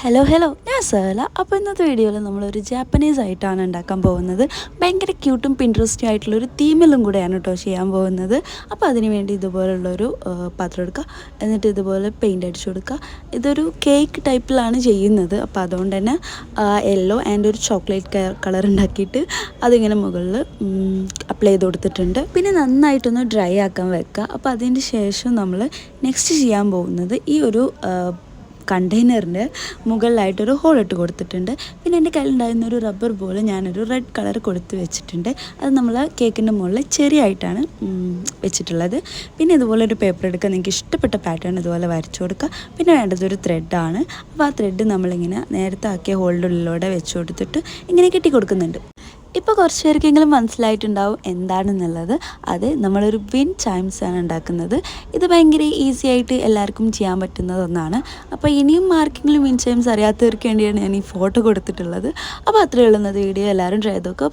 Hello ഞാൻ സേല. അപ്പോൾ ഇന്നത്തെ വീഡിയോയിൽ നമ്മളൊരു ജാപ്പനീസ് ആയിട്ടാണ് ഉണ്ടാക്കാൻ പോകുന്നത്. ഭയങ്കര ക്യൂട്ടും പിൻട്രസ്റ്റും ആയിട്ടുള്ളൊരു തീമിലും കൂടെയാണ് കേട്ടോ ചെയ്യാൻ പോകുന്നത്. അപ്പോൾ അതിന് വേണ്ടി ഇതുപോലുള്ളൊരു പാത്രം എടുക്കുക, എന്നിട്ട് ഇതുപോലെ പെയിൻ്റ് അടിച്ചു കൊടുക്കുക. ഇതൊരു കേക്ക് ടൈപ്പിലാണ് ചെയ്യുന്നത്. അപ്പോൾ അതുകൊണ്ട് തന്നെ യെല്ലോ ആൻഡ് ഒരു ചോക്ലേറ്റ് കളർ ഉണ്ടാക്കിയിട്ട് അതിങ്ങനെ മുകളിൽ അപ്ലൈ ചെയ്ത് കൊടുത്തിട്ടുണ്ട്. പിന്നെ നന്നായിട്ടൊന്ന് ഡ്രൈ ആക്കാൻ വെക്കുക. അപ്പോൾ അതിന് ശേഷം നമ്മൾ നെക്സ്റ്റ് ചെയ്യാൻ പോകുന്നത് ഈ ഒരു കണ്ടെയ്നറിൻ്റെ മുകളിലായിട്ടൊരു ഹോൾ ഇട്ട് കൊടുത്തിട്ടുണ്ട്. പിന്നെ എൻ്റെ കയ്യിലുണ്ടായിരുന്ന ഒരു റബ്ബർ ബോൾ ഞാനൊരു റെഡ് കളർ കൊടുത്ത് വെച്ചിട്ടുണ്ട്. അത് നമ്മൾ കേക്കിൻ്റെ മുകളിൽ ചെറിയായിട്ടാണ് വെച്ചിട്ടുള്ളത്. പിന്നെ ഇതുപോലെ ഒരു പേപ്പർ എടുക്കുക, നിങ്ങൾക്ക് ഇഷ്ടപ്പെട്ട പാറ്റേൺ ഇതുപോലെ വരച്ചു കൊടുക്കുക. പിന്നെ വേണ്ടതൊരു ത്രെഡാണ്. അപ്പോൾ ആ ത്രെഡ് നമ്മളിങ്ങനെ നേരത്തെ ആക്കിയ ഹോളിൻ്റെ ഉള്ളിലൂടെ വെച്ച് കൊടുത്തിട്ട് ഇങ്ങനെ കെട്ടി കൊടുക്കുന്നുണ്ട്. ഇപ്പോൾ കുറച്ച് പേർക്കെങ്കിലും മനസ്സിലായിട്ടുണ്ടാവും എന്താണെന്നുള്ളത്. അത് നമ്മളൊരു വിൻഡ് ചൈംസ് ആണ് ഉണ്ടാക്കുന്നത്. ഇത് ഭയങ്കര ഈസി ആയിട്ട് എല്ലാവർക്കും ചെയ്യാൻ പറ്റുന്ന ഒന്നാണ്. അപ്പോൾ ഇനിയും ആർക്കെങ്കിലും വിൻഡ് ചൈംസ് അറിയാത്തവർക്ക് വേണ്ടിയാണ് ഞാൻ ഈ ഫോട്ടോ കൊടുത്തിട്ടുള്ളത്. അപ്പോൾ അത്രയേ ഉള്ളൂ ഇന്നത്തെ വീഡിയോ. എല്ലാവരും ട്രൈ ചെയ്ത് നോക്കുക.